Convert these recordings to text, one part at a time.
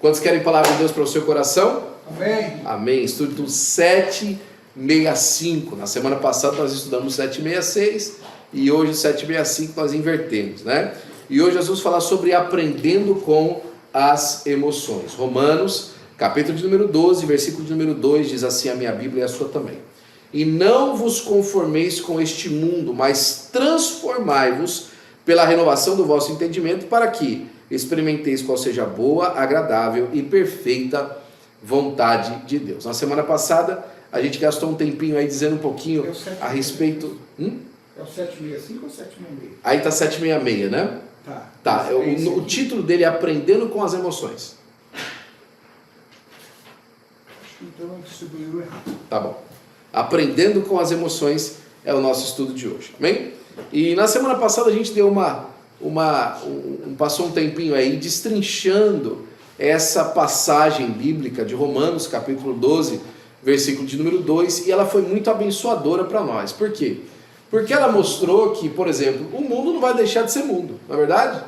Quantos querem palavra de Deus para o seu coração? Amém. Amém. Estudo 765. Na semana passada nós estudamos 766 e hoje o 765 nós invertemos, né? E hoje nós vamos falar sobre aprendendo com as emoções. Romanos, capítulo de número 12, versículo de número 2, diz assim a minha Bíblia e a sua também. E não vos conformeis com este mundo, mas transformai-vos pela renovação do vosso entendimento, para que experimenteis qual seja a boa, agradável e perfeita vontade de Deus. Na semana passada, a gente gastou um tempinho aí dizendo um pouquinho a respeito... É o 765 ou 766? Aí está 766, né? Tá. O título dele é Aprendendo com as Emoções. Então eu distribuí errado. Tá bom. Aprendendo com as Emoções é o nosso estudo de hoje. Amém? E na semana passada a gente deu passou um tempinho aí destrinchando essa passagem bíblica de Romanos, capítulo 12, versículo de número 2, e ela foi muito abençoadora para nós. Por quê? Porque ela mostrou que, por exemplo, o mundo não vai deixar de ser mundo, não é verdade?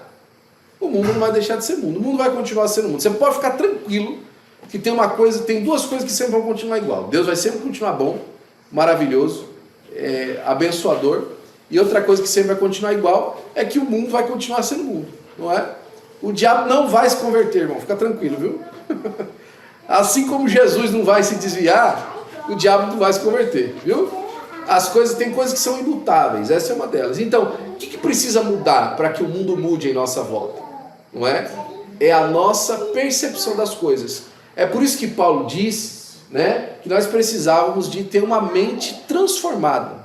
O mundo não vai deixar de ser mundo, o mundo vai continuar sendo mundo. Você pode ficar tranquilo que tem duas coisas que sempre vão continuar igual. Deus vai sempre continuar bom, maravilhoso, abençoador. E outra coisa que sempre vai continuar igual é que o mundo vai continuar sendo mundo, não é? O diabo não vai se converter, irmão, fica tranquilo, viu? Assim como Jesus não vai se desviar, o diabo não vai se converter, viu? Tem coisas que são imutáveis, essa é uma delas. Então, o que precisa mudar para que o mundo mude em nossa volta? Não é? É a nossa percepção das coisas. É por isso que Paulo diz, né, que nós precisávamos de ter uma mente transformada.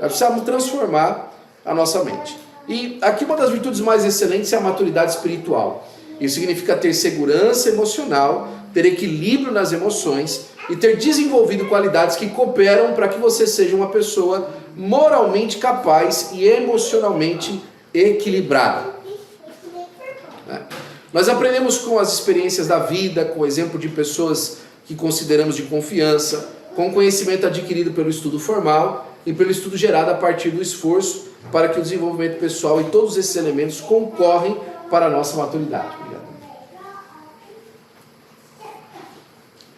Nós precisamos transformar a nossa mente. E aqui uma das virtudes mais excelentes é a maturidade espiritual. Isso significa ter segurança emocional, ter equilíbrio nas emoções e ter desenvolvido qualidades que cooperam para que você seja uma pessoa moralmente capaz e emocionalmente equilibrada. Nós aprendemos com as experiências da vida, com o exemplo de pessoas que consideramos de confiança, com o conhecimento adquirido pelo estudo formal e pelo estudo gerado a partir do esforço para que o desenvolvimento pessoal e todos esses elementos concorrem para a nossa maturidade. Obrigado.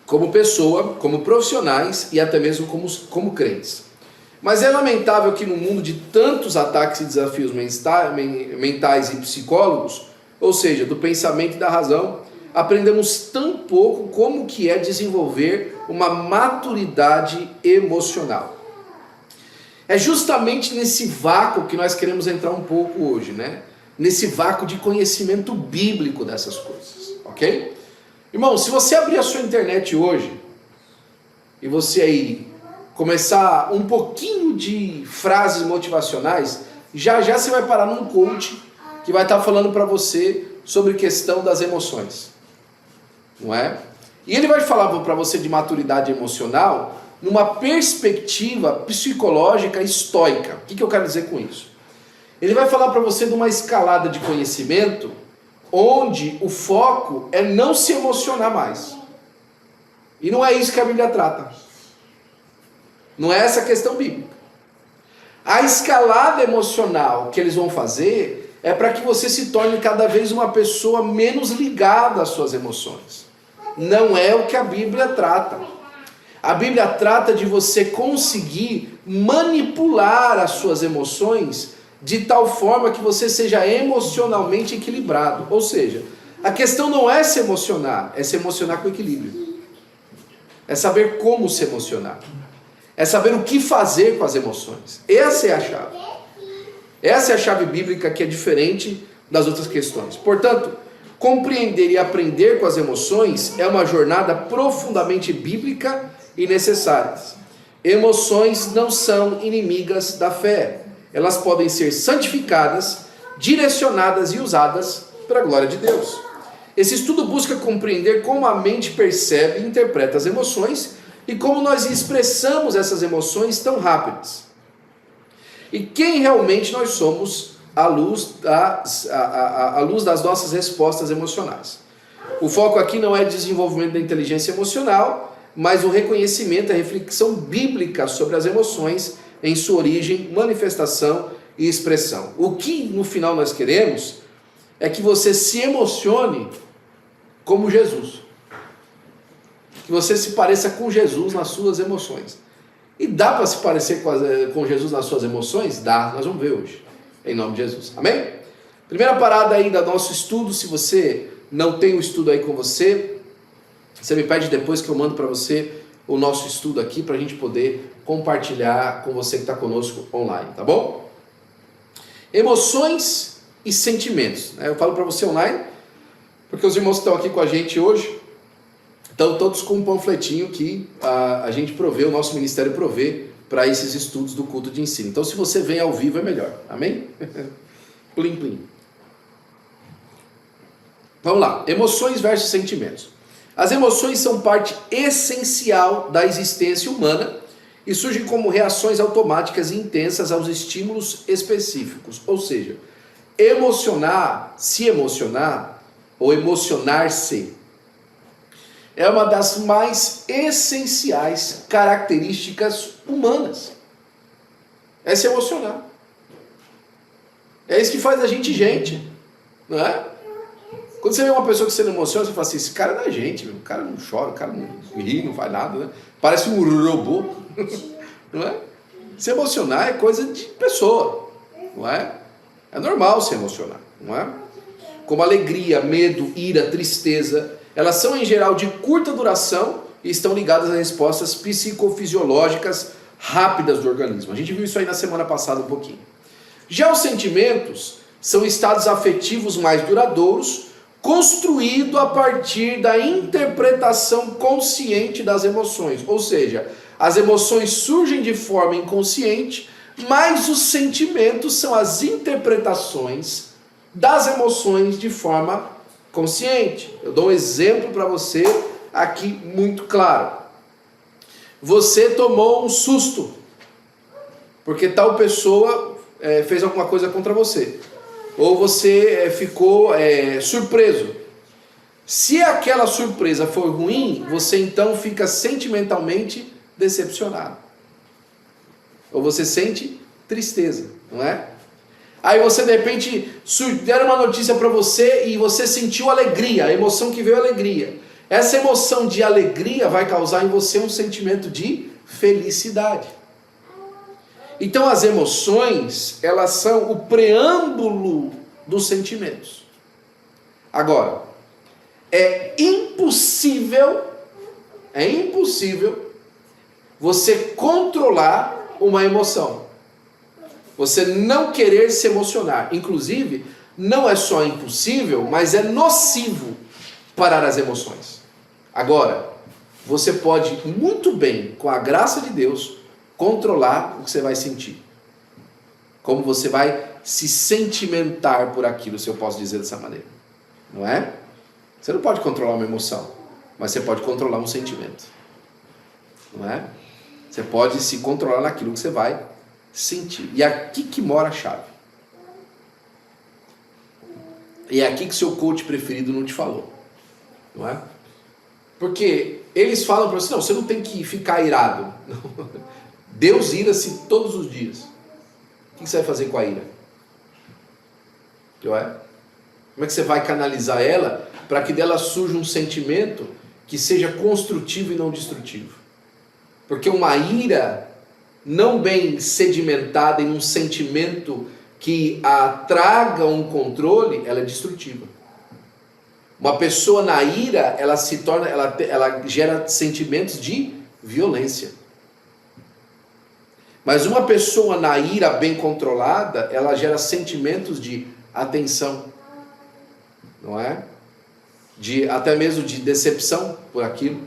Como pessoa, como profissionais e até mesmo como crentes. Mas é lamentável que no mundo de tantos ataques e desafios mentais e psicólogos, ou seja, do pensamento e da razão, aprendemos tão pouco como que é desenvolver uma maturidade emocional. É justamente nesse vácuo que nós queremos entrar um pouco hoje, né? Nesse vácuo de conhecimento bíblico dessas coisas, ok? Irmão, se você abrir a sua internet hoje e você aí começar um pouquinho de frases motivacionais, já você vai parar num coach que vai estar falando para você sobre questão das emoções, não é? E ele vai falar para você de maturidade emocional numa perspectiva psicológica estoica. O que eu quero dizer com isso? Ele vai falar para você de uma escalada de conhecimento onde o foco é não se emocionar mais. E não é isso que a Bíblia trata. Não é essa a questão bíblica. A escalada emocional que eles vão fazer é para que você se torne cada vez uma pessoa menos ligada às suas emoções. Não é o que a Bíblia trata. A Bíblia trata de você conseguir manipular as suas emoções de tal forma que você seja emocionalmente equilibrado. Ou seja, a questão não é se emocionar, é se emocionar com equilíbrio. É saber como se emocionar. É saber o que fazer com as emoções. Essa é a chave. Essa é a chave bíblica que é diferente das outras questões. Portanto, compreender e aprender com as emoções é uma jornada profundamente bíblica e necessária. Emoções não são inimigas da fé. Elas podem ser santificadas, direcionadas e usadas para a glória de Deus. Esse estudo busca compreender como a mente percebe e interpreta as emoções e como nós expressamos essas emoções tão rápidas. E quem realmente nós somos à luz das nossas respostas emocionais. O foco aqui não é desenvolvimento da inteligência emocional, mas o reconhecimento e a reflexão bíblica sobre as emoções em sua origem, manifestação e expressão. O que no final nós queremos é que você se emocione como Jesus. Que você se pareça com Jesus nas suas emoções. E dá para se parecer com Jesus nas suas emoções? Dá, nós vamos ver hoje. Em nome de Jesus. Amém? Primeira parada aí do nosso estudo. Se você não tem o estudo aí com você, você me pede depois que eu mando para você o nosso estudo aqui, para a gente poder compartilhar com você que está conosco online, tá bom? Emoções e sentimentos. Eu falo para você online, porque os irmãos que estão aqui com a gente hoje estão todos com um panfletinho que a gente provê, o nosso ministério provê para esses estudos do culto de ensino. Então, se você vem ao vivo, é melhor. Amém? Plim, plim. Vamos lá. Emoções versus sentimentos. As emoções são parte essencial da existência humana e surgem como reações automáticas e intensas aos estímulos específicos. Ou seja, se emocionar ou emocionar-se é uma das mais essenciais características humanas. É se emocionar. É isso que faz a gente, não é? Quando você vê uma pessoa que você não emociona, você fala assim, esse cara não é gente, o cara não chora, o cara não ri, não faz nada, né? Parece um robô, não é? Se emocionar é coisa de pessoa, não é? É normal se emocionar, não é? Como alegria, medo, ira, tristeza, elas são em geral de curta duração e estão ligadas a respostas psicofisiológicas rápidas do organismo. A gente viu isso aí na semana passada um pouquinho. Já os sentimentos são estados afetivos mais duradouros, construído a partir da interpretação consciente das emoções. Ou seja, as emoções surgem de forma inconsciente, mas os sentimentos são as interpretações das emoções de forma consciente. Eu dou um exemplo para você aqui muito claro. Você tomou um susto, porque tal pessoa fez alguma coisa contra você. Ou você ficou surpreso. Se aquela surpresa for ruim, você então fica sentimentalmente decepcionado. Ou você sente tristeza, não é? Aí você de repente deram uma notícia para você e você sentiu alegria, a emoção que veio alegria. Essa emoção de alegria vai causar em você um sentimento de felicidade. Então as emoções, elas são o preâmbulo dos sentimentos. Agora, é impossível você controlar uma emoção. Você não querer se emocionar. Inclusive, não é só impossível, mas é nocivo parar as emoções. Agora, você pode muito bem, com a graça de Deus, controlar o que você vai sentir. Como você vai se sentimentar por aquilo, se eu posso dizer dessa maneira. Não é? Você não pode controlar uma emoção, mas você pode controlar um sentimento. Não é? Você pode se controlar naquilo que você vai sentir. E é aqui que mora a chave. E é aqui que seu coach preferido não te falou. Não é? Porque eles falam para você, não, você não tem que ficar irado. Não. Deus ira-se todos os dias. O que você vai fazer com a ira? Não é? Como é que você vai canalizar ela para que dela surja um sentimento que seja construtivo e não destrutivo? Porque uma ira não bem sedimentada em um sentimento que a traga um controle, ela é destrutiva. Uma pessoa na ira, ela se torna, ela gera sentimentos de violência. Mas uma pessoa na ira bem controlada, ela gera sentimentos de atenção, não é? Até mesmo de decepção por aquilo,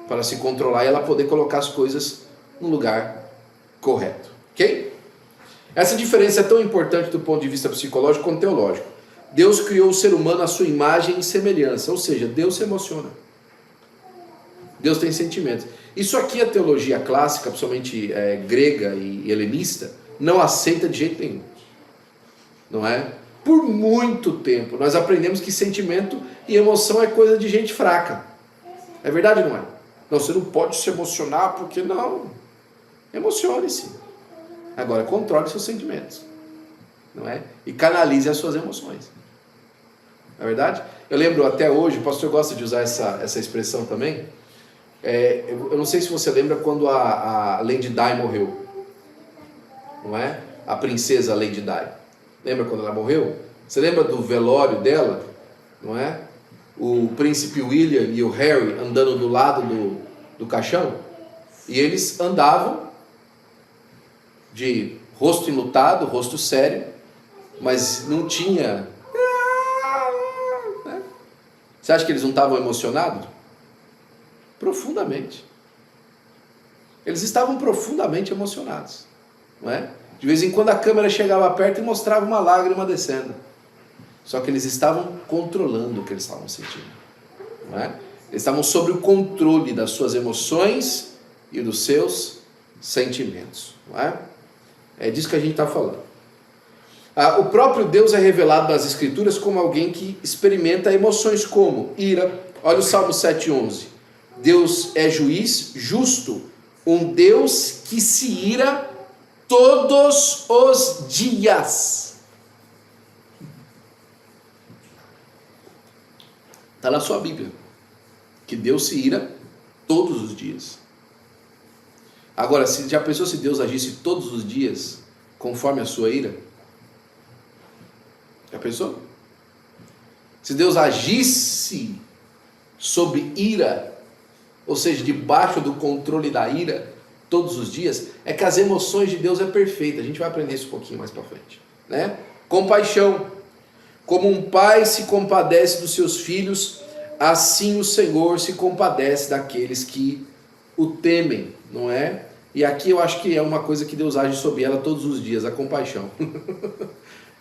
para se controlar e ela poder colocar as coisas no lugar correto, ok? Essa diferença é tão importante do ponto de vista psicológico quanto teológico. Deus criou o ser humano à sua imagem e semelhança, ou seja, Deus se emociona. Deus tem sentimentos. Isso aqui a teologia clássica, principalmente grega e helenista, não aceita de jeito nenhum. Não é? Por muito tempo nós aprendemos que sentimento e emoção é coisa de gente fraca. É verdade ou não é? Não, você não pode se emocionar porque não. Emocione-se. Agora controle seus sentimentos. Não é? E canalize as suas emoções. Não é verdade? Eu lembro até hoje, o pastor gosta de usar essa expressão também. Eu não sei se você lembra quando a Lady Di morreu, não é? A princesa Lady Di. Lembra quando ela morreu? Você lembra do velório dela, não é? O príncipe William e o Harry andando do lado do caixão, e eles andavam de rosto enlutado, rosto sério, mas não tinha... né? Você acha que eles não estavam emocionados? Profundamente. Eles estavam profundamente emocionados, não é? De vez em quando a câmera chegava perto e mostrava uma lágrima descendo. Só que eles estavam controlando o que eles estavam sentindo, não é? Eles estavam sob o controle das suas emoções e dos seus sentimentos, não é? É disso que a gente está falando. O próprio Deus é revelado nas Escrituras como alguém que experimenta emoções como ira. Olha o Salmo 7,11. Deus é juiz justo, um Deus que se ira todos os dias. Está na sua Bíblia, que Deus se ira todos os dias. Agora, já pensou se Deus agisse todos os dias conforme a sua ira? Já pensou? Se Deus agisse sob ira, ou seja, debaixo do controle da ira, todos os dias, é que as emoções de Deus é perfeita. A gente vai aprender isso um pouquinho mais para frente, né? Compaixão. Como um pai se compadece dos seus filhos, assim o Senhor se compadece daqueles que o temem, não é? E aqui eu acho que é uma coisa que Deus age sobre ela todos os dias, a compaixão.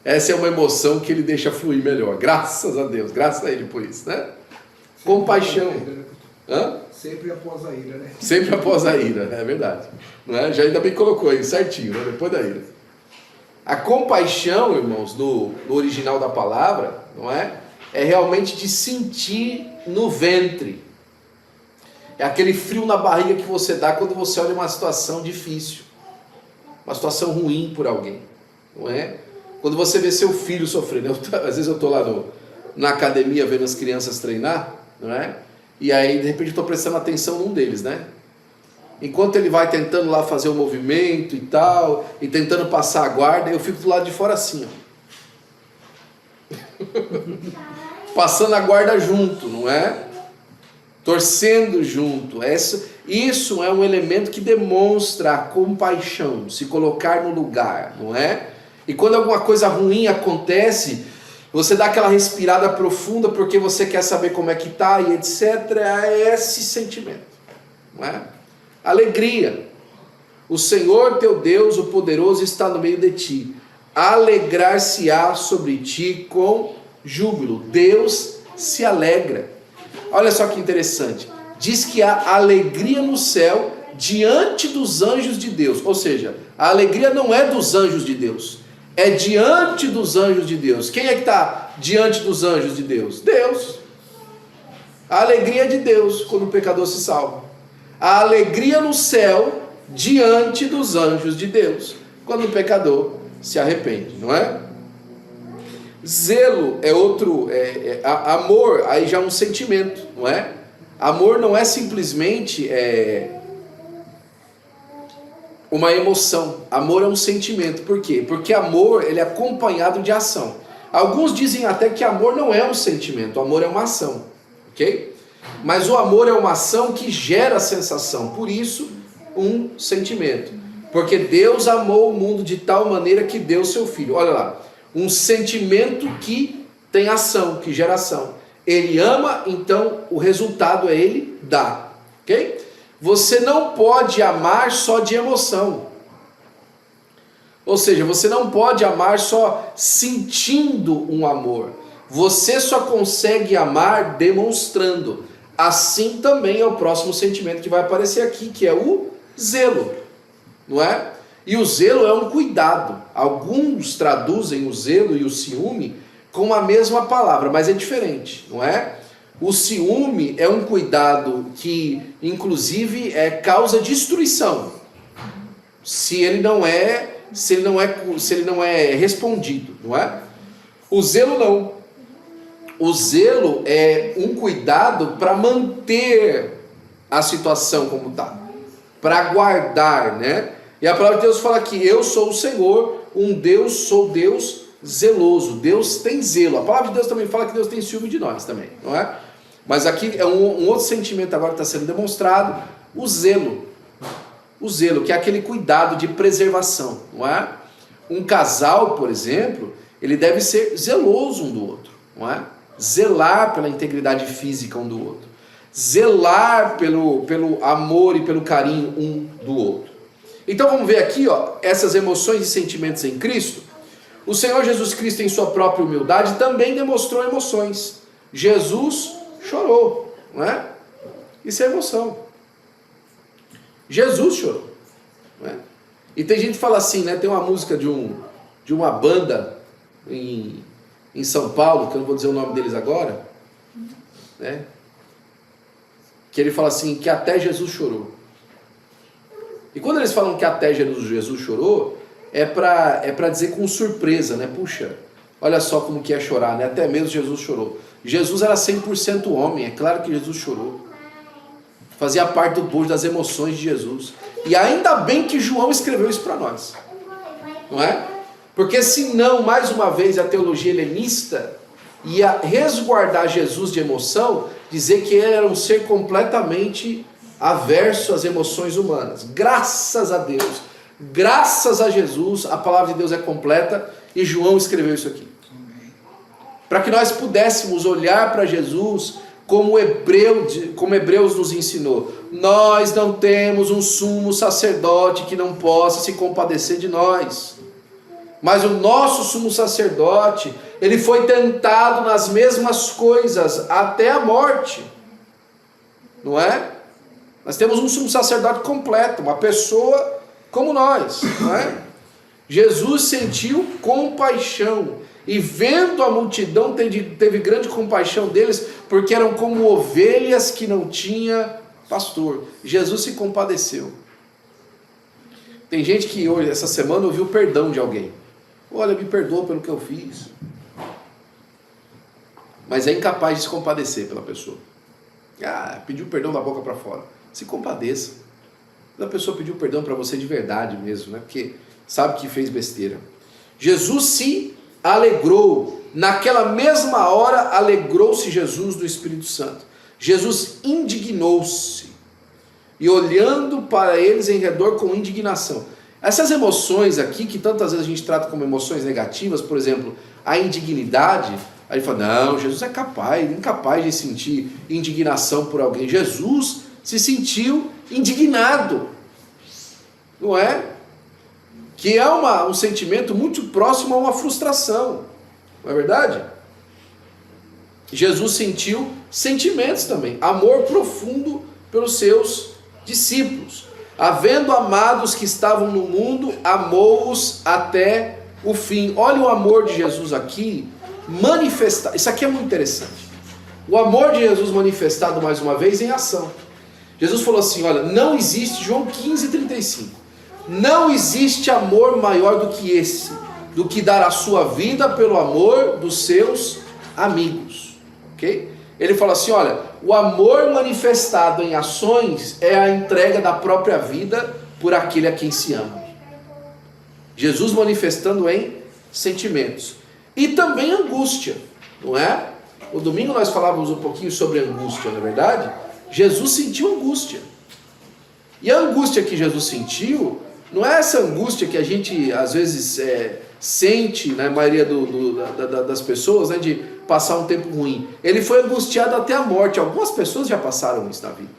Essa é uma emoção que Ele deixa fluir melhor, graças a Deus, graças a Ele por isso, né? Compaixão. Hã? Sempre após a ira, né? Sempre após a ira, é verdade. Não é? Já ainda bem colocou aí, certinho, né? Depois da ira. A compaixão, irmãos, no original da palavra, não é? É realmente de sentir no ventre. É aquele frio na barriga que você dá quando você olha uma situação difícil, uma situação ruim por alguém, não é? Quando você vê seu filho sofrendo, às vezes eu estou lá na academia vendo as crianças treinar, não é? E aí de repente eu estou prestando atenção num deles, né? Enquanto ele vai tentando lá fazer o movimento e tal, e tentando passar a guarda, eu fico do lado de fora assim, ó. Passando a guarda junto, não é? Torcendo junto. Isso é um elemento que demonstra a compaixão, se colocar no lugar, não é? E quando alguma coisa ruim acontece, você dá aquela respirada profunda porque você quer saber como é que está e etc. É esse sentimento, não é? Alegria. O Senhor teu Deus, o poderoso, está no meio de ti. Alegrar-se-á sobre ti com júbilo. Deus se alegra. Olha só que interessante. Diz que há alegria no céu diante dos anjos de Deus. Ou seja, a alegria não é dos anjos de Deus. É diante dos anjos de Deus. Quem é que está diante dos anjos de Deus? Deus. A alegria é de Deus quando o pecador se salva. A alegria no céu diante dos anjos de Deus quando o pecador se arrepende, não é? Zelo é outro, amor, aí já é um sentimento, não é? Amor não é simplesmente uma emoção. Amor é um sentimento. Por quê? Porque amor, ele é acompanhado de ação. Alguns dizem até que amor não é um sentimento, amor é uma ação, ok? Mas o amor é uma ação que gera sensação, por isso um sentimento. Porque Deus amou o mundo de tal maneira que deu seu Filho. Olha lá, um sentimento que tem ação, que gera ação. Ele ama, então o resultado é ele dá, ok? Você não pode amar só de emoção. Ou seja, você não pode amar só sentindo um amor. Você só consegue amar demonstrando. Assim também é o próximo sentimento que vai aparecer aqui, que é o zelo, não é? E o zelo é um cuidado. Alguns traduzem o zelo e o ciúme com a mesma palavra, mas é diferente, não é? O ciúme é um cuidado que, inclusive, causa destruição, se ele não é respondido, não é? O zelo não. O zelo é um cuidado para manter a situação como está, para guardar, né? E a palavra de Deus fala que eu sou o Senhor, sou Deus zeloso. Deus tem zelo. A palavra de Deus também fala que Deus tem ciúme de nós também, não é? Mas aqui é um outro sentimento agora que está sendo demonstrado, o zelo. O zelo, que é aquele cuidado de preservação, não é? Um casal, por exemplo, ele deve ser zeloso um do outro, não é? Zelar pela integridade física um do outro. Zelar pelo amor e pelo carinho um do outro. Então vamos ver aqui, ó, essas emoções e sentimentos em Cristo. O Senhor Jesus Cristo, em sua própria humildade, também demonstrou emoções. Jesus chorou, não é? Isso é emoção. Jesus chorou, não é? E tem gente que fala assim, né? Tem uma música de uma banda em São Paulo, que eu não vou dizer o nome deles agora, né? Que ele fala assim, que até Jesus chorou. E quando eles falam que até Jesus chorou, é para dizer com surpresa, né? Puxa, olha só como que é chorar, né? Até mesmo Jesus chorou. Jesus era 100% homem, é claro que Jesus chorou. Fazia parte do bojo das emoções de Jesus. E ainda bem que João escreveu isso para nós, não é? Porque senão, mais uma vez, a teologia helenista ia resguardar Jesus de emoção, dizer que ele era um ser completamente averso às emoções humanas. Graças a Deus, graças a Jesus, a palavra de Deus é completa e João escreveu isso aqui. Para que nós pudéssemos olhar para Jesus como Hebreus nos ensinou. Nós não temos um sumo sacerdote que não possa se compadecer de nós. Mas o nosso sumo sacerdote, ele foi tentado nas mesmas coisas até a morte. Não é? Nós temos um sumo sacerdote completo, uma pessoa como nós, não é? Jesus sentiu compaixão e vendo a multidão teve grande compaixão deles, porque eram como ovelhas que não tinha pastor. Jesus se compadeceu. Tem gente que hoje, essa semana, ouviu perdão de alguém. Olha, me perdoa pelo que eu fiz. Mas é incapaz de se compadecer pela pessoa. Pediu perdão da boca para fora. Se compadeça. A pessoa pediu perdão para você de verdade mesmo, né? Porque sabe que fez besteira. Jesus se alegrou. Naquela mesma hora, alegrou-se Jesus do Espírito Santo. Jesus indignou-se. E olhando para eles em redor com indignação. Essas emoções aqui, que tantas vezes a gente trata como emoções negativas, por exemplo, a indignidade, aí fala, não, Jesus é incapaz de sentir indignação por alguém. Jesus se sentiu indignado, não é? Que é um sentimento muito próximo a uma frustração, não é verdade? Jesus sentiu sentimentos também, amor profundo pelos seus discípulos. Havendo amados que estavam no mundo, amou-os até o fim. Olha o amor de Jesus aqui manifestado. Isso aqui é muito interessante. O amor de Jesus manifestado mais uma vez em ação. Jesus falou assim, olha, não existe, João 15:35, não existe amor maior do que esse, do que dar a sua vida pelo amor dos seus amigos. Ok? Ele fala assim, olha, o amor manifestado em ações é a entrega da própria vida por aquele a quem se ama. Jesus manifestando em sentimentos. E também angústia, não é? No domingo nós falávamos um pouquinho sobre angústia, não é verdade? Jesus sentiu angústia. E a angústia que Jesus sentiu, não é essa angústia que a gente às vezes sente, na maioria das pessoas, né, de passar um tempo ruim. Ele foi angustiado até a morte. Algumas pessoas já passaram isso na vida,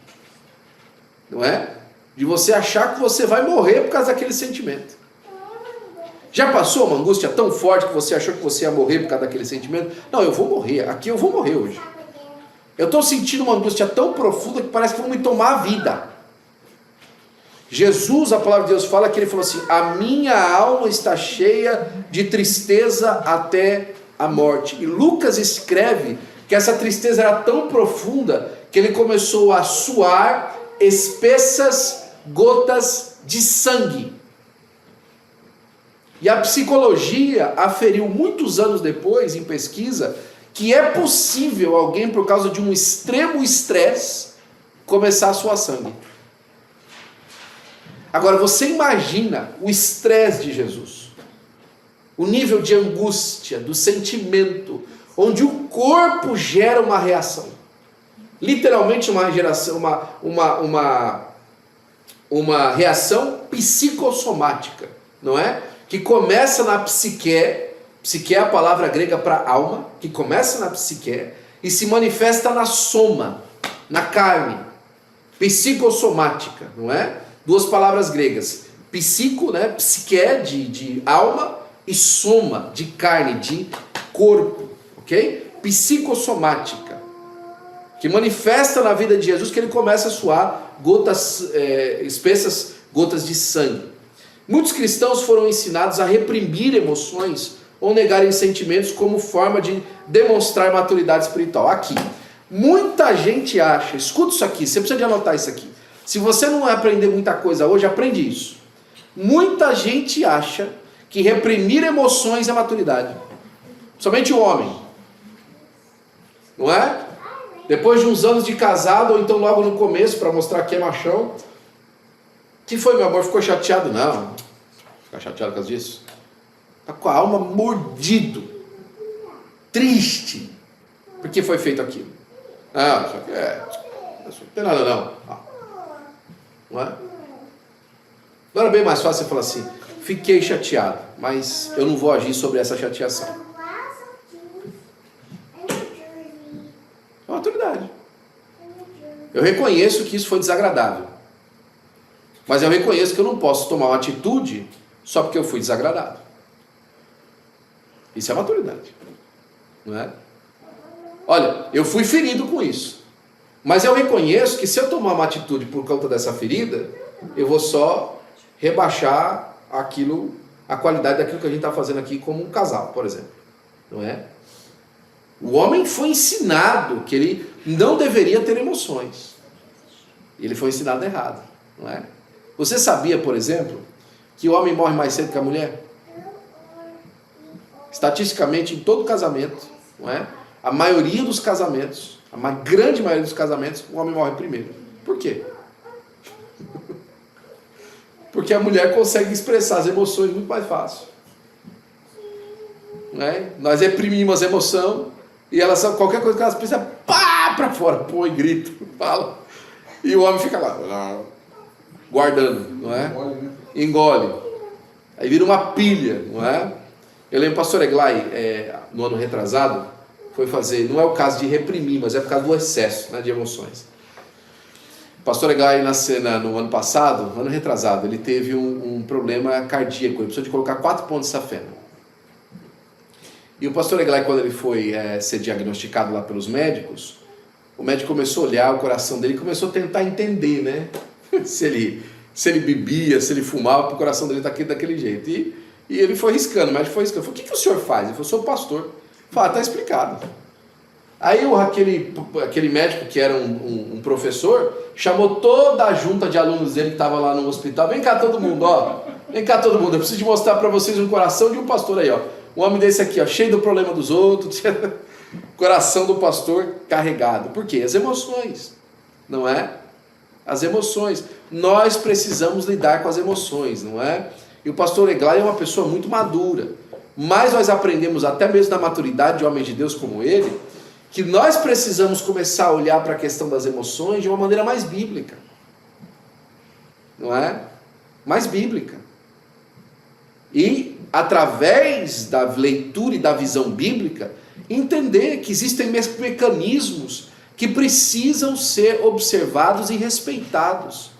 não é? De você achar que você vai morrer por causa daquele sentimento. Já passou uma angústia tão forte que você achou que você ia morrer por causa daquele sentimento? Não, eu vou morrer, aqui eu vou morrer hoje. Eu estou sentindo uma angústia tão profunda que parece que vão me tomar a vida. Jesus, a palavra de Deus fala que ele falou assim, a minha alma está cheia de tristeza até a morte. E Lucas escreve que essa tristeza era tão profunda que ele começou a suar espessas gotas de sangue. E a psicologia aferiu muitos anos depois, em pesquisa, que é possível alguém, por causa de um extremo estresse, começar a suar sangue. Agora, você imagina o estresse de Jesus, o nível de angústia, do sentimento, onde o corpo gera uma reação, literalmente uma reação psicossomática, não é? Que começa na psique. Psique é a palavra grega para alma, que começa na psique e se manifesta na soma, na carne, psicossomática, não é? Duas palavras gregas, psico, né? Psique de alma e soma, de carne, de corpo, ok? Psicossomática, que manifesta na vida de Jesus que ele começa a suar espessas gotas de sangue. Muitos cristãos foram ensinados a reprimir emoções ou negarem sentimentos como forma de demonstrar maturidade espiritual. Aqui, muita gente acha, escuta isso aqui, você precisa de anotar isso aqui. Se você não aprender muita coisa hoje, aprende isso. Muita gente acha que reprimir emoções é maturidade. Somente o homem. Não é? Depois de uns anos de casado, ou então logo no começo, para mostrar que é machão. Que foi, meu amor? Ficou chateado? Não. Ficar chateado por causa disso? Está com a alma mordido, triste, porque foi feito aquilo. Ah, isso aqui não tem nada não. Não é? Não era bem mais fácil você falar assim, fiquei chateado, mas eu não vou agir sobre essa chateação. É uma autoridade. Eu reconheço que isso foi desagradável, mas eu reconheço que eu não posso tomar uma atitude só porque eu fui desagradado. Isso é maturidade, não é? Olha, eu fui ferido com isso, mas eu reconheço que se eu tomar uma atitude por conta dessa ferida, eu vou só rebaixar a qualidade daquilo que a gente está fazendo aqui como um casal, por exemplo, não é? O homem foi ensinado que ele não deveria ter emoções, ele foi ensinado errado, não é? Você sabia, por exemplo, que o homem morre mais cedo que a mulher? Estatisticamente, em todo casamento, não é? A maioria dos casamentos, grande maioria dos casamentos, o homem morre primeiro. Por quê? Porque a mulher consegue expressar as emoções muito mais fácil. Não é? Nós reprimimos a emoção e elas, qualquer coisa que elas precisam, pá, para fora, põe, grita, fala. E o homem fica lá, guardando, não é? Engole. Aí vira uma pilha, não é? Eu lembro o pastor Eglai, no ano retrasado, foi fazer, não é o caso de reprimir, mas é por causa do excesso, né, de emoções. O pastor Eglai, no ano passado, ano retrasado, ele teve um problema cardíaco, ele precisou de colocar 4 pontos de safena. E o pastor Eglai, quando ele foi ser diagnosticado lá pelos médicos, o médico começou a olhar o coração dele e começou a tentar entender, né, se ele bebia, se ele fumava, para o coração dele estar daquele jeito. E ele foi riscando, o médico foi riscando. Falei, o que o senhor faz? Ele falou, sou pastor. Falei, está explicado. Aí aquele médico, que era um professor, chamou toda a junta de alunos dele que estava lá no hospital. Vem cá todo mundo, ó. Vem cá todo mundo. Eu preciso de mostrar para vocês um coração de um pastor aí, ó. Um homem desse aqui, ó, cheio do problema dos outros. Coração do pastor carregado. Por quê? As emoções. Não é? As emoções. Nós precisamos lidar com as emoções, não é? E o pastor Eglai é uma pessoa muito madura, mas nós aprendemos até mesmo na maturidade de homens de Deus como ele, que nós precisamos começar a olhar para a questão das emoções de uma maneira mais bíblica, não é? Mais bíblica. E através da leitura e da visão bíblica, entender que existem mecanismos que precisam ser observados e respeitados,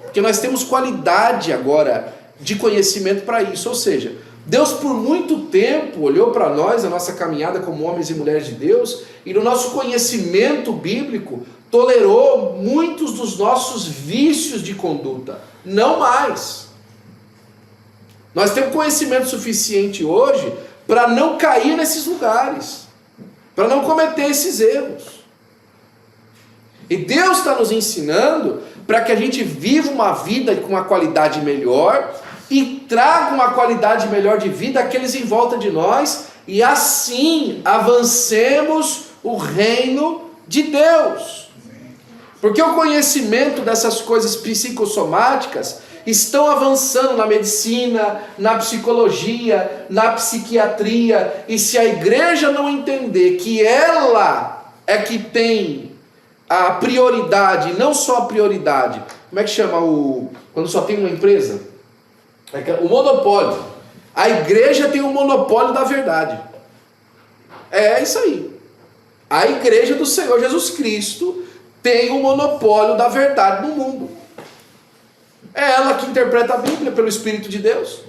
porque nós temos qualidade agora de conhecimento para isso. Ou seja, Deus por muito tempo olhou para nós, a nossa caminhada como homens e mulheres de Deus, e no nosso conhecimento bíblico tolerou muitos dos nossos vícios de conduta, não mais. Nós temos conhecimento suficiente hoje para não cair nesses lugares, para não cometer esses erros. E Deus está nos ensinando para que a gente viva uma vida com uma qualidade melhor e traga uma qualidade melhor de vida àqueles em volta de nós e assim avancemos o reino de Deus. Porque o conhecimento dessas coisas psicossomáticas estão avançando na medicina, na psicologia, na psiquiatria, e se a igreja não entender que ela é que tem a prioridade, não só a prioridade, como é que chama quando só tem uma empresa? O monopólio. A igreja tem o monopólio da verdade. É isso aí. A igreja do Senhor Jesus Cristo tem o monopólio da verdade no mundo. É ela que interpreta a Bíblia pelo Espírito de Deus.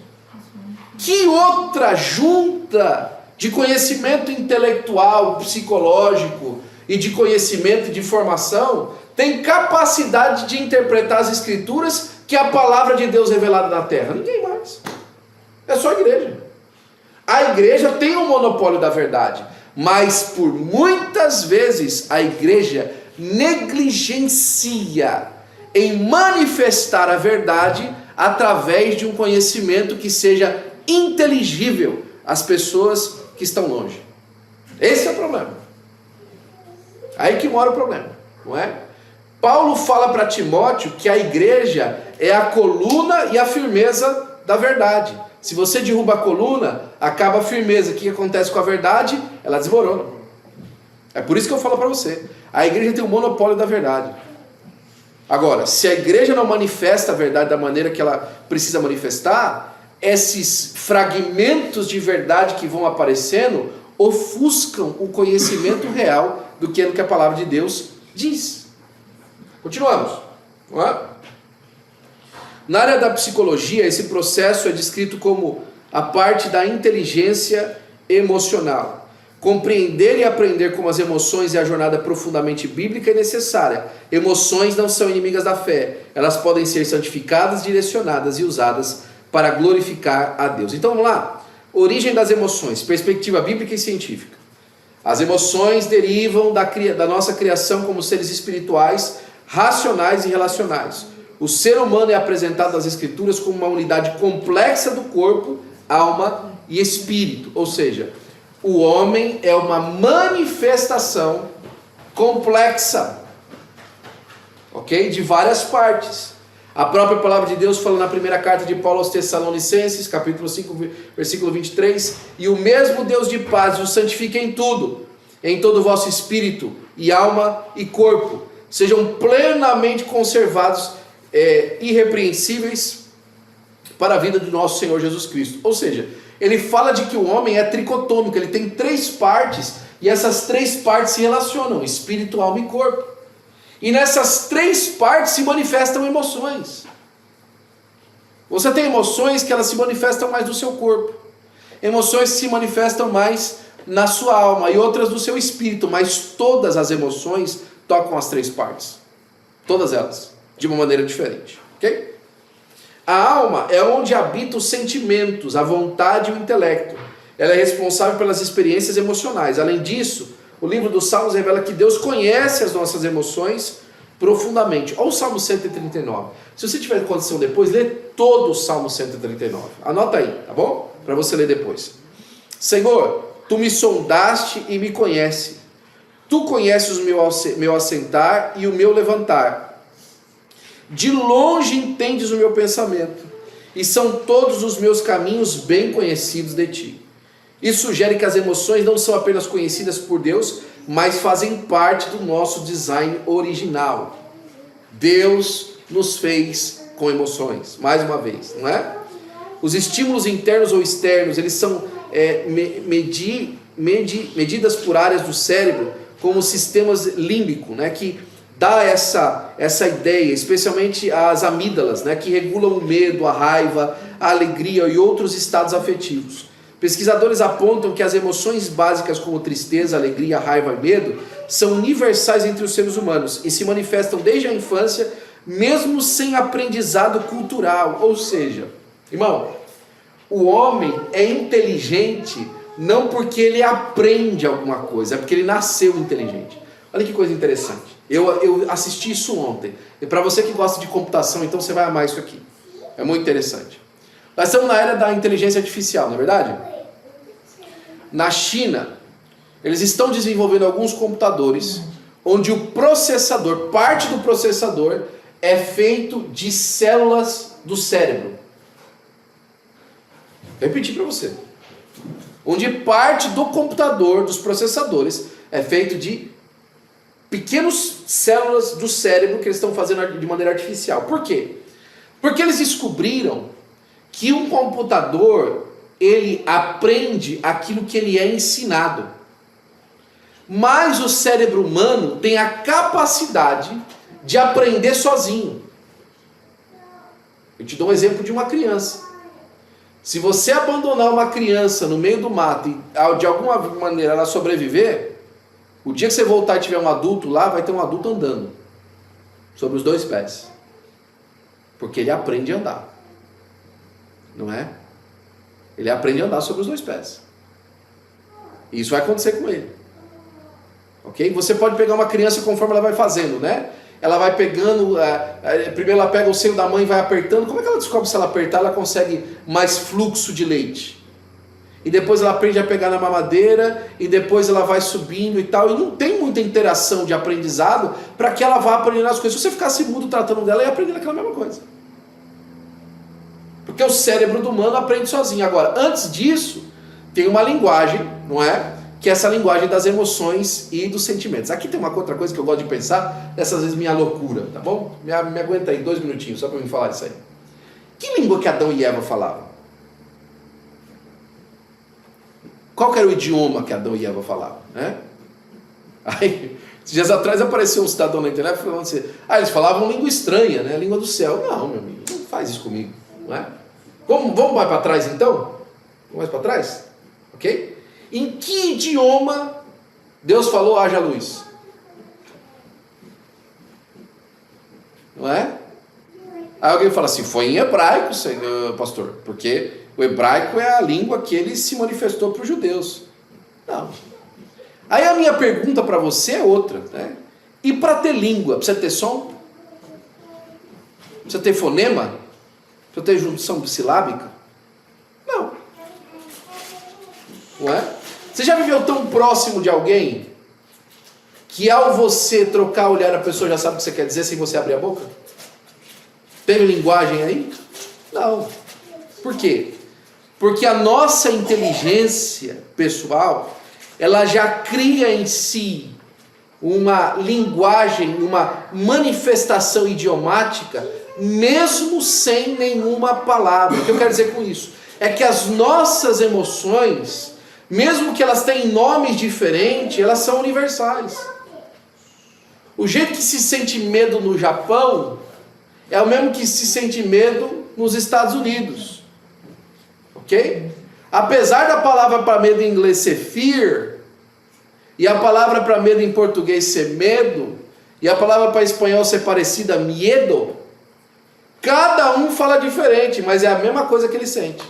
Que outra junta de conhecimento intelectual, psicológico e de conhecimento e de formação tem capacidade de interpretar as Escrituras que a palavra de Deus revelada na terra? Ninguém mais. É só a igreja. A igreja tem o monopólio da verdade, mas por muitas vezes a igreja negligencia em manifestar a verdade através de um conhecimento que seja inteligível às pessoas que estão longe. Esse é o problema. Aí que mora o problema, não é? Paulo fala para Timóteo que a igreja é a coluna e a firmeza da verdade. Se você derruba a coluna, acaba a firmeza. O que acontece com a verdade? Ela desmorona. É por isso que eu falo para você. A igreja tem o monopólio da verdade. Agora, se a igreja não manifesta a verdade da maneira que ela precisa manifestar, esses fragmentos de verdade que vão aparecendo ofuscam o conhecimento real do que a palavra de Deus diz. Continuamos, não é? Na área da psicologia, esse processo é descrito como a parte da inteligência emocional. Compreender e aprender como as emoções e a jornada profundamente bíblica é necessária. Emoções não são inimigas da fé. Elas podem ser santificadas, direcionadas e usadas para glorificar a Deus. Então vamos lá. Origem das emoções, perspectiva bíblica e científica. As emoções derivam da nossa criação como seres espirituais, racionais e relacionais. O ser humano é apresentado nas Escrituras como uma unidade complexa do corpo, alma e espírito. Ou seja, o homem é uma manifestação complexa, ok? De várias partes. A própria palavra de Deus fala na primeira carta de Paulo aos Tessalonicenses, capítulo 5, versículo 23, e o mesmo Deus de paz os santifica em tudo, em todo o vosso espírito e alma e corpo, sejam plenamente conservados, irrepreensíveis para a vida do nosso Senhor Jesus Cristo. Ou seja, ele fala de que o homem é tricotômico, ele tem 3 partes, e essas 3 partes se relacionam, espírito, alma e corpo. E nessas 3 partes se manifestam emoções. Você tem emoções que elas se manifestam mais no seu corpo, emoções que se manifestam mais na sua alma, e outras no seu espírito, mas todas as emoções tocam as 3 partes. Todas elas, de uma maneira diferente, ok? A alma é onde habitam os sentimentos, a vontade e o intelecto. Ela é responsável pelas experiências emocionais. Além disso, o livro dos Salmos revela que Deus conhece as nossas emoções profundamente. Olha o Salmo 139. Se você tiver condição depois, lê todo o Salmo 139. Anota aí, tá bom? Para você ler depois. Senhor, Tu me sondaste e me conheces. Tu conheces o meu assentar e o meu levantar. De longe entendes o meu pensamento, e são todos os meus caminhos bem conhecidos de ti. Isso sugere que as emoções não são apenas conhecidas por Deus, mas fazem parte do nosso design original. Deus nos fez com emoções, mais uma vez, não é? Os estímulos internos ou externos, eles são medidas por áreas do cérebro, como sistemas límbico, né, que dá essa ideia, especialmente as amígdalas, né, que regulam o medo, a raiva, a alegria e outros estados afetivos. Pesquisadores apontam que as emoções básicas como tristeza, alegria, raiva e medo são universais entre os seres humanos e se manifestam desde a infância, mesmo sem aprendizado cultural. Ou seja, irmão, o homem é inteligente não porque ele aprende alguma coisa, é porque ele nasceu inteligente. Olha que coisa interessante. Eu assisti isso ontem. E para você que gosta de computação, então você vai amar isso aqui. É muito interessante. Nós estamos na era da inteligência artificial, não é verdade? Na China, eles estão desenvolvendo alguns computadores onde o processador, parte do processador, é feito de células do cérebro. Vou repetir para você. Onde parte do computador, dos processadores, é feito de pequenas células do cérebro que eles estão fazendo de maneira artificial. Por quê? Porque eles descobriram que um computador, ele aprende aquilo que ele é ensinado. Mas o cérebro humano tem a capacidade de aprender sozinho. Eu te dou um exemplo de uma criança. Se você abandonar uma criança no meio do mato e de alguma maneira ela sobreviver, o dia que você voltar e tiver um adulto lá, vai ter um adulto andando sobre os 2 pés. Porque ele aprende a andar. Não é? Ele aprende a andar sobre os 2 pés. E isso vai acontecer com ele. Ok? Você pode pegar uma criança conforme ela vai fazendo, né? Ela vai pegando, primeiro ela pega o seio da mãe e vai apertando. Como é que ela descobre se ela apertar, ela consegue mais fluxo de leite? E depois ela aprende a pegar na mamadeira, e depois ela vai subindo e tal. E não tem muita interação de aprendizado para que ela vá aprendendo as coisas. Se você ficasse mudo tratando dela, ela ia aprendendo aquela mesma coisa. Porque o cérebro do humano aprende sozinho. Agora, antes disso, tem uma linguagem, não é? Que é essa linguagem das emoções e dos sentimentos. Aqui tem uma outra coisa que eu gosto de pensar, dessas vezes minha loucura, tá bom? Me aguenta aí 2 minutinhos só para me falar isso aí. Que língua que Adão e Eva falavam? Qual que era o idioma que Adão e Eva falavam? Né? Aí, dias atrás apareceu um cidadão na internet falando assim, eles falavam língua estranha, né? Língua do céu. Não, meu amigo, não faz isso comigo. Não é? Vamos mais para trás então? Vamos mais para trás? Ok? Em que idioma Deus falou haja luz? Não é? Aí alguém fala assim, foi em hebraico, pastor, porque o hebraico é a língua que ele se manifestou para os judeus. Não. Aí a minha pergunta para você é outra, né? E para ter língua, precisa ter som? Precisa ter fonema? Precisa ter junção silábica? Não. Não é? Você já viveu tão próximo de alguém que ao você trocar o olhar a pessoa já sabe o que você quer dizer sem você abrir a boca? Teve linguagem aí? Não. Por quê? Porque a nossa inteligência pessoal, ela já cria em si uma linguagem, uma manifestação idiomática, mesmo sem nenhuma palavra. O que eu quero dizer com isso? É que as nossas emoções, mesmo que elas tenham nomes diferentes, elas são universais. O jeito que se sente medo no Japão é o mesmo que se sente medo nos Estados Unidos. Ok? Apesar da palavra para medo em inglês ser fear, e a palavra para medo em português ser medo, e a palavra para espanhol ser parecida, miedo, cada um fala diferente, mas é a mesma coisa que ele sente.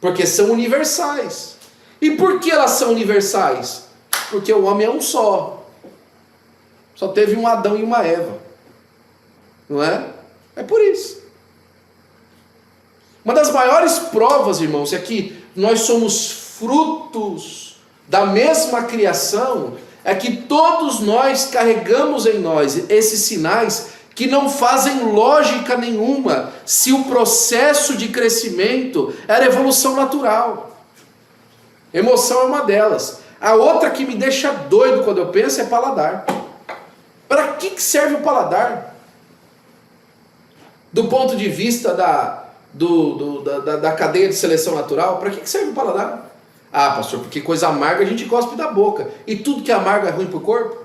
Porque são universais. E por que elas são universais? Porque o homem é um só. Só teve um Adão e uma Eva. Não é? É por isso. Uma das maiores provas, irmãos, é que nós somos frutos da mesma criação, é que todos nós carregamos em nós esses sinais que não fazem lógica nenhuma se o processo de crescimento era evolução natural. Emoção é uma delas. A outra que me deixa doido quando eu penso é paladar. Para que serve o paladar? Do ponto de vista da cadeia de seleção natural, para que serve o paladar? Ah, pastor, porque coisa amarga a gente cospe da boca. E tudo que é amargo é ruim para o corpo?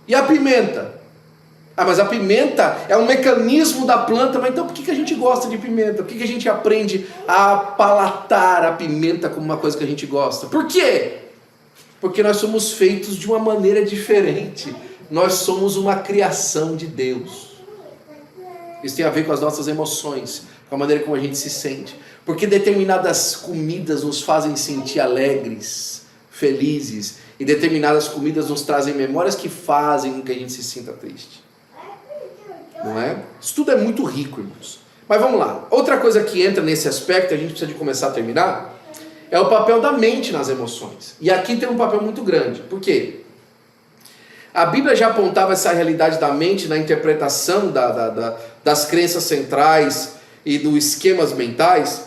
E a pimenta? Ah, mas a pimenta é um mecanismo da planta, mas então por que a gente gosta de pimenta? Por que a gente aprende a palatar a pimenta como uma coisa que a gente gosta? Por quê? Porque nós somos feitos de uma maneira diferente. Nós somos uma criação de Deus. Isso tem a ver com as nossas emoções, com a maneira como a gente se sente. Porque determinadas comidas nos fazem sentir alegres, felizes, e determinadas comidas nos trazem memórias que fazem com que a gente se sinta triste. Não é? Isso tudo é muito rico, irmãos. Mas vamos lá. Outra coisa que entra nesse aspecto, a gente precisa de começar a terminar, é o papel da mente nas emoções. E aqui tem um papel muito grande. Por quê? A Bíblia já apontava essa realidade da mente na interpretação das crenças centrais e dos esquemas mentais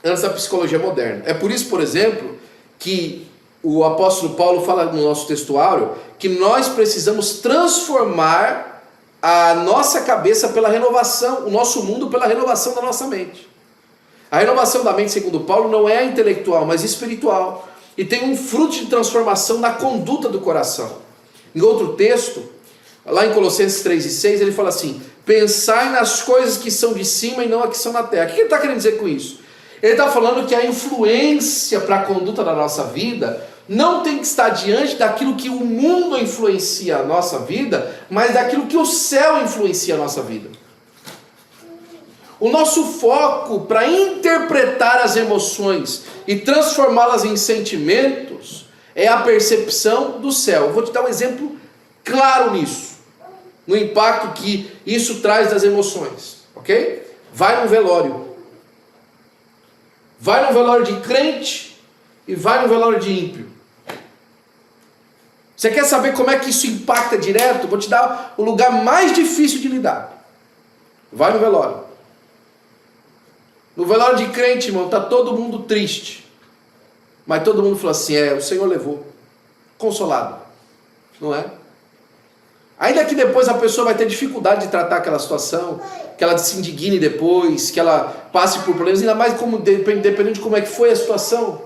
antes da psicologia moderna. É por isso, por exemplo, que o apóstolo Paulo fala no nosso textuário que nós precisamos transformar a nossa cabeça pela renovação, o nosso mundo pela renovação da nossa mente. A renovação da mente, segundo Paulo, não é intelectual, mas espiritual. E tem um fruto de transformação na conduta do coração. Em outro texto, lá em Colossenses 3:6, ele fala assim: pensai nas coisas que são de cima e não as que são na terra. O que ele está querendo dizer com isso? Ele está falando que a influência para a conduta da nossa vida não tem que estar diante daquilo que o mundo influencia a nossa vida, mas daquilo que o céu influencia a nossa vida. O nosso foco para interpretar as emoções e transformá-las em sentimentos é a percepção do céu. Eu vou te dar um exemplo claro nisso, no impacto que isso traz das emoções, ok? Vai num velório. Vai num velório de crente e vai num velório de ímpio. Você quer saber como é que isso impacta direto? Vou te dar o lugar mais difícil de lidar. Vai no velório. No velório de crente, irmão, está todo mundo triste. Mas todo mundo fala assim: o Senhor levou. Consolado. Não é? Ainda que depois a pessoa vai ter dificuldade de tratar aquela situação, que ela se indigne depois, que ela passe por problemas, ainda mais dependendo de como é que foi a situação.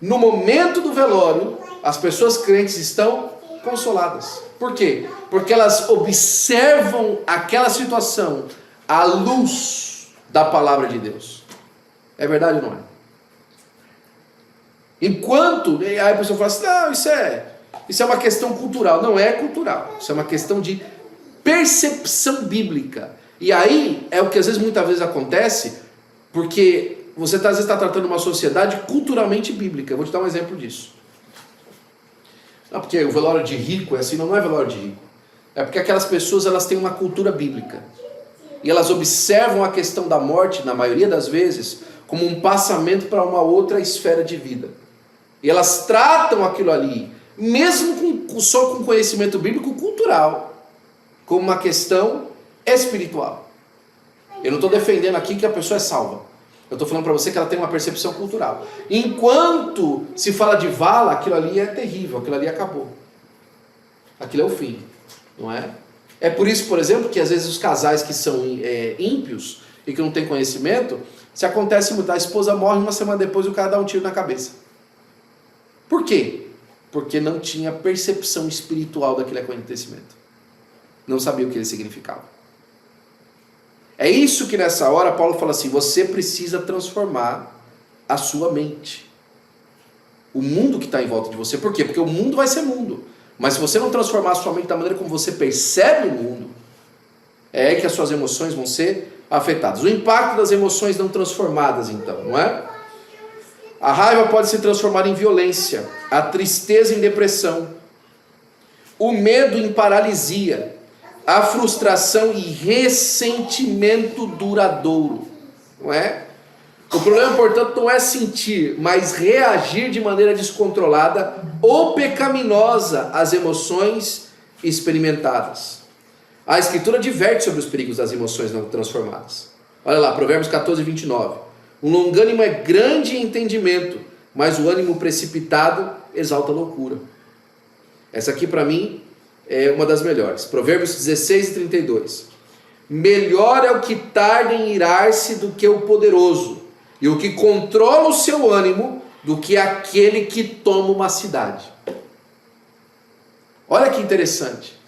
No momento do velório, as pessoas crentes estão consoladas. Por quê? Porque elas observam aquela situação à luz da palavra de Deus. É verdade ou não é? Enquanto, aí a pessoa fala assim: não, isso é uma questão cultural. Não é cultural, isso é uma questão de percepção bíblica. E aí é o que às vezes, muitas vezes acontece, porque você às vezes está tratando uma sociedade culturalmente bíblica. Eu vou te dar um exemplo disso. Não, porque o velório de rico é assim. Não é velório de rico. É porque aquelas pessoas, elas têm uma cultura bíblica. E elas observam a questão da morte, na maioria das vezes, como um passamento para uma outra esfera de vida. E elas tratam aquilo ali, mesmo só com conhecimento bíblico cultural, como uma questão espiritual. Eu não estou defendendo aqui que a pessoa é salva. Eu estou falando para você que ela tem uma percepção cultural. Enquanto se fala de vala, aquilo ali é terrível, aquilo ali acabou. Aquilo é o fim, não é? É por isso, por exemplo, que às vezes os casais que são ímpios e que não têm conhecimento, se acontece muito, a esposa morre, uma semana depois o cara dá um tiro na cabeça. Por quê? Porque não tinha percepção espiritual daquele acontecimento. Não sabia o que ele significava. É isso que nessa hora Paulo fala assim: você precisa transformar a sua mente. O mundo que está em volta de você. Por quê? Porque o mundo vai ser mundo. Mas se você não transformar a sua mente da maneira como você percebe o mundo, é que as suas emoções vão ser afetadas. O impacto das emoções não transformadas, então, não é? A raiva pode se transformar em violência, a tristeza em depressão, o medo em paralisia, a frustração e ressentimento duradouro, não é? O problema, portanto, não é sentir, mas reagir de maneira descontrolada ou pecaminosa às emoções experimentadas. A Escritura adverte sobre os perigos das emoções não transformadas. Olha lá, Provérbios 14:29. Um longânimo é grande em entendimento, mas o ânimo precipitado exalta a loucura. Essa aqui para mim é uma das melhores. Provérbios 16:32. Melhor é o que tarda em irar-se do que o poderoso, e o que controla o seu ânimo do que aquele que toma uma cidade. Olha que interessante.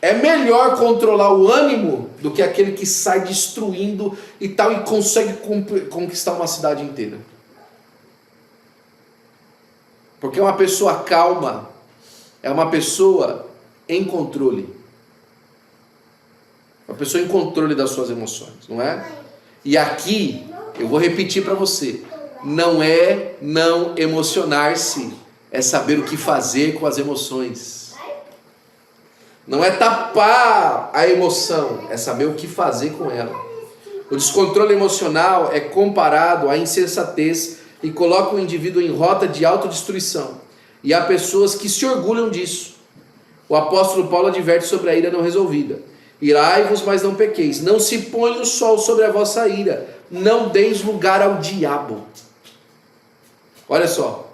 É melhor controlar o ânimo do que aquele que sai destruindo e tal e consegue conquistar uma cidade inteira. Porque uma pessoa calma é uma pessoa em controle. Uma pessoa em controle das suas emoções, não é? E aqui, eu vou repetir para você, não é não emocionar-se, é saber o que fazer com as emoções. Não é tapar a emoção, é saber o que fazer com ela. O descontrole emocional é comparado à insensatez e coloca o indivíduo em rota de autodestruição. E há pessoas que se orgulham disso. O apóstolo Paulo adverte sobre a ira não resolvida. Irai-vos, mas não pequeis. Não se ponha o sol sobre a vossa ira. Não deis lugar ao diabo. Olha só.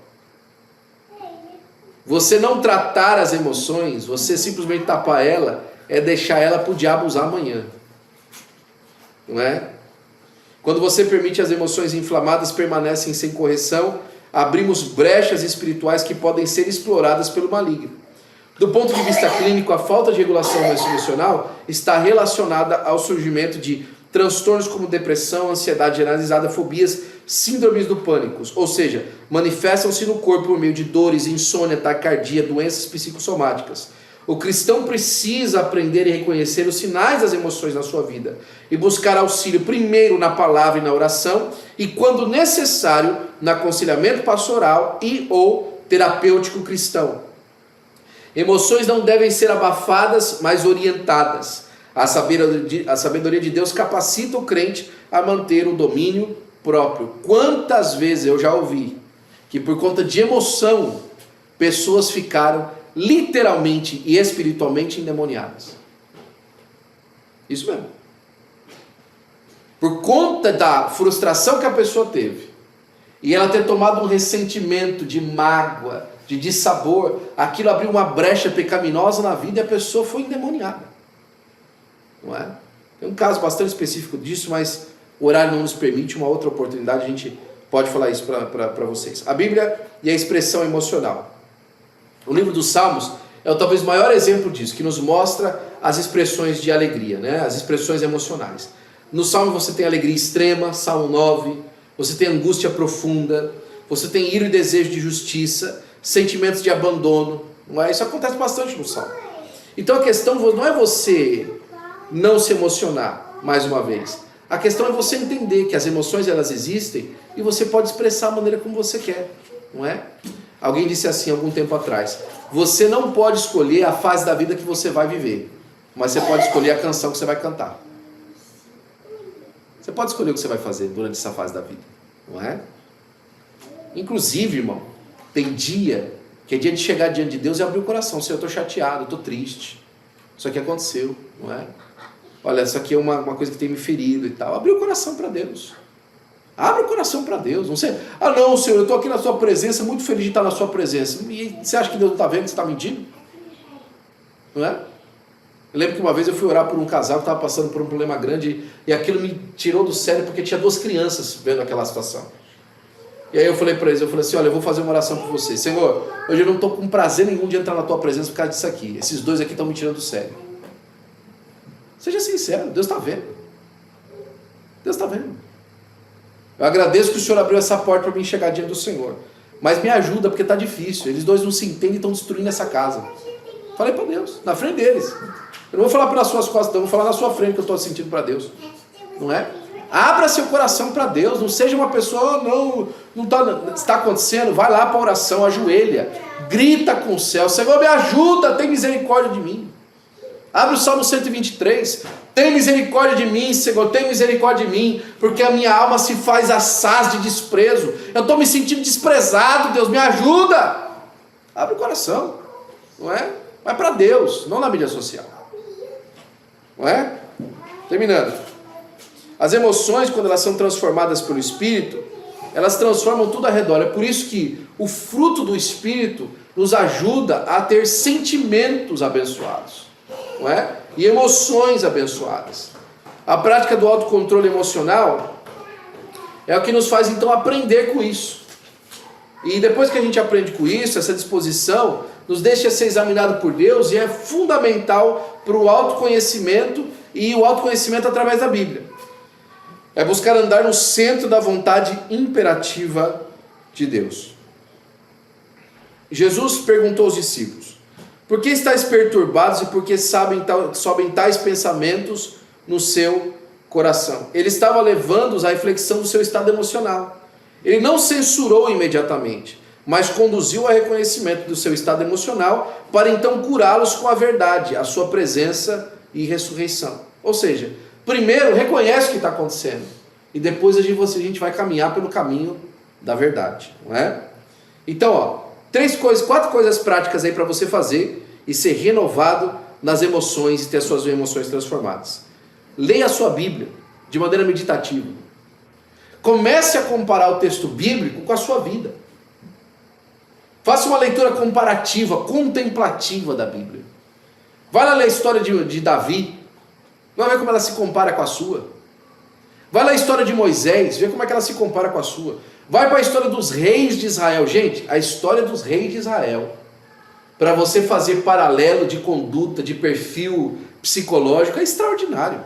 Você não tratar as emoções, você simplesmente tapar ela, é deixar ela para o diabo usar amanhã. Não é? Quando você permite as emoções inflamadas permanecem sem correção, abrimos brechas espirituais que podem ser exploradas pelo maligno. Do ponto de vista clínico, a falta de regulação emocional está relacionada ao surgimento de transtornos como depressão, ansiedade generalizada, fobias, síndromes do pânico, ou seja, manifestam-se no corpo por meio de dores, insônia, taquicardia, doenças psicossomáticas. O cristão precisa aprender e reconhecer os sinais das emoções na sua vida e buscar auxílio primeiro na palavra e na oração e, quando necessário, no aconselhamento pastoral e ou terapêutico cristão. Emoções não devem ser abafadas, mas orientadas. A sabedoria de Deus capacita o crente a manter o domínio próprio. Quantas vezes eu já ouvi que por conta de emoção pessoas ficaram literalmente e espiritualmente endemoniadas. Isso mesmo. Por conta da frustração que a pessoa teve e ela ter tomado um ressentimento de mágoa, de dissabor, aquilo abriu uma brecha pecaminosa na vida e a pessoa foi endemoniada. Não é? Tem um caso bastante específico disso, mas o horário não nos permite. Uma outra oportunidade a gente pode falar isso para vocês. A Bíblia e a expressão emocional. O livro dos Salmos é talvez o maior exemplo disso, que nos mostra as expressões de alegria, né? As expressões emocionais. No Salmo você tem alegria extrema, Salmo 9, você tem angústia profunda, você tem ira e desejo de justiça, sentimentos de abandono, não é? Isso acontece bastante no Salmo. Então a questão não é você não se emocionar, mais uma vez. A questão é você entender que as emoções elas existem e você pode expressar a maneira como você quer, não é? Alguém disse assim algum tempo atrás: você não pode escolher a fase da vida que você vai viver, mas você pode escolher a canção que você vai cantar. Você pode escolher o que você vai fazer durante essa fase da vida, não é? Inclusive, irmão, tem dia que é dia de chegar diante de Deus e abrir o coração. Senhor, eu estou chateado, eu estou triste, isso aqui aconteceu, não é? Olha, isso aqui é uma coisa que tem me ferido e tal. Abrir o coração para Deus. Abre o coração para Deus. Não sei, não, Senhor, eu estou aqui na sua presença, muito feliz de estar na sua presença. E você acha que Deus não está vendo que você está mentindo? Não é? Eu lembro que uma vez eu fui orar por um casal que estava passando por um problema grande e aquilo me tirou do sério porque tinha 2 crianças vendo aquela situação. E aí eu falei para eles, assim, olha, eu vou fazer uma oração por você. Senhor, hoje eu não estou com prazer nenhum de entrar na tua presença por causa disso aqui. Esses 2 aqui estão me tirando do sério. Seja sincero, Deus está vendo. Deus está vendo. Eu agradeço que o Senhor abriu essa porta para mim chegar diante do Senhor. Mas me ajuda, porque está difícil. Eles 2 não se entendem e estão destruindo essa casa. Falei para Deus, na frente deles. Eu não vou falar pelas suas costas, não, vou falar na sua frente que eu estou sentindo para Deus. Não é? Abra seu coração para Deus. Não seja uma pessoa, não está acontecendo. Vai lá para a oração, ajoelha. Grita com o céu. Senhor, me ajuda, tem misericórdia de mim. Abre o Salmo 123. Tem misericórdia de mim, Senhor, tem misericórdia de mim, porque a minha alma se faz assaz de desprezo. Eu estou me sentindo desprezado, Deus, me ajuda. Abre o coração, não é? Vai para Deus, não na mídia social. Não é? Terminando. As emoções, quando elas são transformadas pelo Espírito, elas transformam tudo ao redor. É por isso que o fruto do Espírito nos ajuda a ter sentimentos abençoados, não é? E emoções abençoadas. A prática do autocontrole emocional é o que nos faz então aprender com isso. E depois que a gente aprende com isso, essa disposição nos deixa ser examinado por Deus e é fundamental para o autoconhecimento e o autoconhecimento através da Bíblia. É buscar andar no centro da vontade imperativa de Deus. Jesus perguntou aos discípulos: por que estáis perturbados e por que sobem tais pensamentos no seu coração? Ele estava levando-os à reflexão do seu estado emocional. Ele não censurou imediatamente, mas conduziu ao reconhecimento do seu estado emocional para então curá-los com a verdade, a sua presença e ressurreição. Ou seja, Primeiro, reconhece o que está acontecendo. E depois a gente vai caminhar pelo caminho da verdade, não é? Então, ó, 4 coisas práticas aí para você fazer e ser renovado nas emoções e ter as suas emoções transformadas. Leia a sua Bíblia de maneira meditativa. Comece a comparar o texto bíblico com a sua vida. Faça uma leitura comparativa, contemplativa da Bíblia. Vai lá ler a história de Davi. Vai ver como ela se compara com a sua. Vai lá a história de Moisés, vê como é que ela se compara com a sua. Vai para a história dos reis de Israel. Gente, a história dos reis de Israel, para você fazer paralelo de conduta, de perfil psicológico, é extraordinário,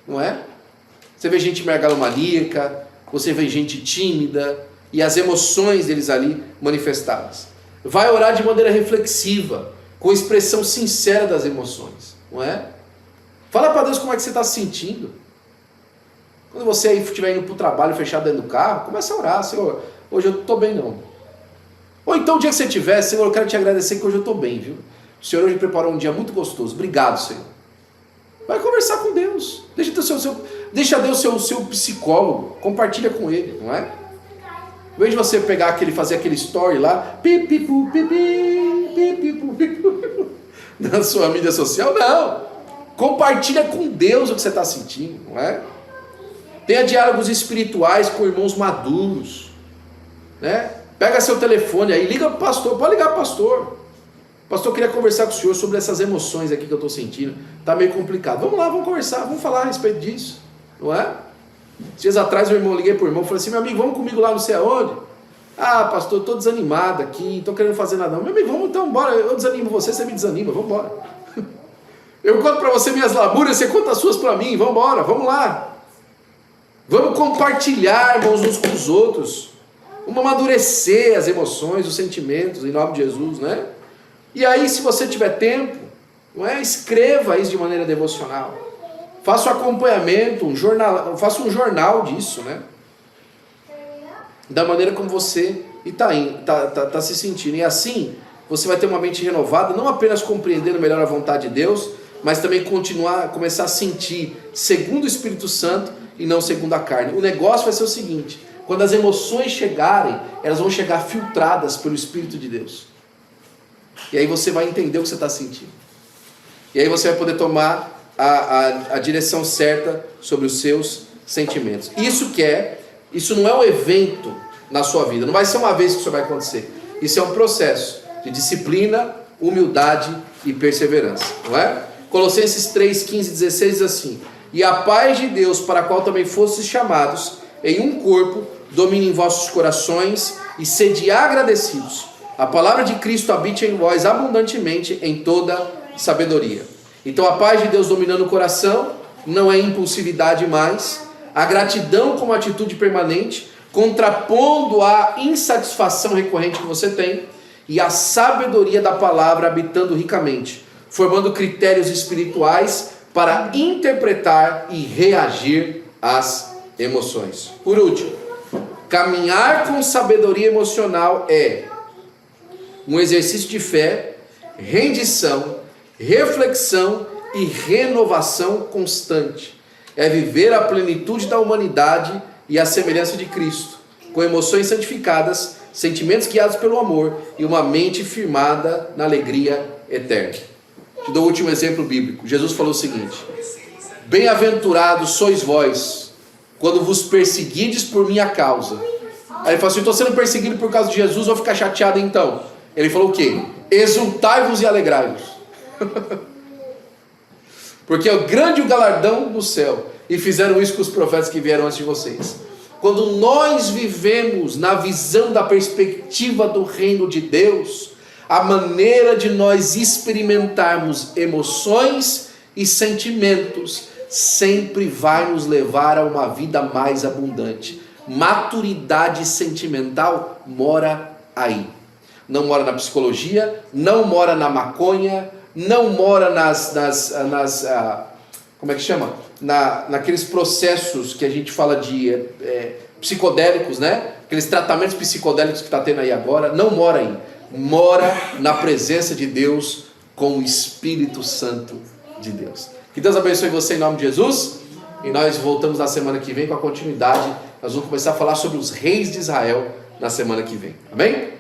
não é? Você vê gente megalomaníaca, você vê gente tímida, e as emoções deles ali manifestadas. Vai orar de maneira reflexiva, com expressão sincera das emoções, não é? Fala para Deus como é que você está se sentindo. Quando você aí estiver indo para o trabalho fechado dentro do carro, começa a orar: Senhor, hoje eu não estou bem não. Ou então o dia que você tiver: Senhor, eu quero te agradecer que hoje eu estou bem, viu? O Senhor hoje preparou um dia muito gostoso, obrigado, Senhor. Vai conversar com Deus, deixa Deus ser o seu psicólogo, compartilha com Ele, não é? Em vez de você pegar fazer aquele story lá, na sua mídia social, não. Compartilha com Deus o que você está sentindo, não é? Tenha diálogos espirituais com irmãos maduros, né? Pega seu telefone aí, liga para o pastor, pode ligar para o pastor. Pastor, eu queria conversar com o senhor sobre essas emoções aqui que eu estou sentindo. Está meio complicado. Vamos lá, vamos conversar, vamos falar a respeito disso, não é? Dias atrás eu liguei para o irmão e falei assim: meu amigo, vamos comigo lá não sei aonde? Ah, pastor, estou desanimado aqui, não estou querendo fazer nada não. Meu amigo, vamos então, bora, eu desanimo você, você me desanima, vamos embora. Eu conto para você minhas lamúrias, você conta as suas para mim, vamos embora, vamos lá. Vamos compartilhar, irmãos, uns com os outros. Vamos amadurecer as emoções, os sentimentos, em nome de Jesus, né? E aí, se você tiver tempo, não é? Escreva isso de maneira devocional. Faça um acompanhamento, faça um jornal disso, né? Da maneira como você está se sentindo. E assim, você vai ter uma mente renovada, não apenas compreendendo melhor a vontade de Deus, mas também começar a sentir segundo o Espírito Santo e não segundo a carne. O negócio vai ser o seguinte: quando as emoções chegarem, elas vão chegar filtradas pelo Espírito de Deus. E aí você vai entender o que você está sentindo. E aí você vai poder tomar a direção certa sobre os seus sentimentos. Isso não é um evento na sua vida. Não vai ser uma vez que isso vai acontecer. Isso é um processo de disciplina, humildade e perseverança, não é? Colossenses 3, 15 e 16 diz assim: e a paz de Deus, para a qual também fostes chamados em um corpo, domine em vossos corações e sede agradecidos. A palavra de Cristo habite em vós abundantemente em toda sabedoria. Então a paz de Deus dominando o coração não é impulsividade mais, a gratidão como atitude permanente, contrapondo a insatisfação recorrente que você tem, e a sabedoria da palavra habitando ricamente, formando critérios espirituais para interpretar e reagir às emoções. Por último, caminhar com sabedoria emocional é um exercício de fé, rendição, reflexão e renovação constante. É viver a plenitude da humanidade e a semelhança de Cristo, com emoções santificadas, sentimentos guiados pelo amor e uma mente firmada na alegria eterna. Te dou o último exemplo bíblico. Jesus falou o seguinte: bem-aventurados sois vós, quando vos perseguides por minha causa. Aí ele falou assim: estou sendo perseguido por causa de Jesus, vou ficar chateado então. Ele falou o quê? Exultai-vos e alegrai-vos. Porque é o grande galardão do céu. E fizeram isso com os profetas que vieram antes de vocês. Quando nós vivemos na visão da perspectiva do reino de Deus, a maneira de nós experimentarmos emoções e sentimentos sempre vai nos levar a uma vida mais abundante. Maturidade sentimental mora aí. Não mora na psicologia, não mora na maconha, não mora como é que chama? Naqueles processos que a gente fala de psicodélicos, né? Aqueles tratamentos psicodélicos que está tendo aí agora, não mora aí. Mora na presença de Deus com o Espírito Santo de Deus. Que Deus abençoe você em nome de Jesus. E nós voltamos na semana que vem com a continuidade. Nós vamos começar a falar sobre os reis de Israel na semana que vem. Amém?